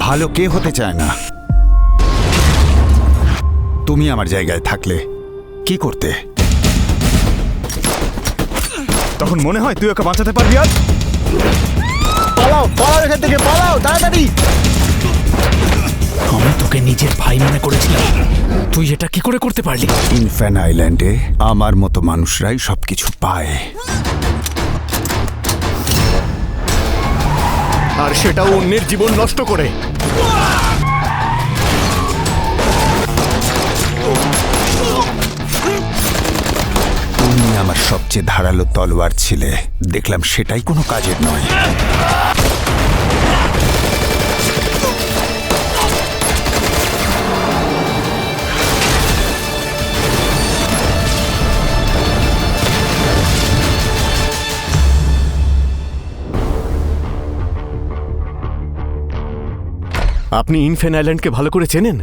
ভালো কে হতে চায় না? তুমি আমার জায়গায় থাকলে কি করতে? তখন মনে হয় তুই ওকে বাঁচাতে পারবি আর? পালাও পালাও এখান থেকে, পালাও তাড়াতাড়ি। আমি তোকে নিজের ভাই মনে করেছিলাম, তুই এটা কি করে করতে পারলি? ইনফ্যান আইল্যান্ডে আমার মতো মানুষরাই সবকিছু পায়। আর সেটাও অন্যের জীবন নষ্ট করে। তুমি আমার সবচেয়ে ধারালো তলোয়ার ছিলে, দেখলাম সেটাই কোনো কাজের নয়। আপনি ইনফেন আইল্যান্ডকে ভালো করে চেনেন?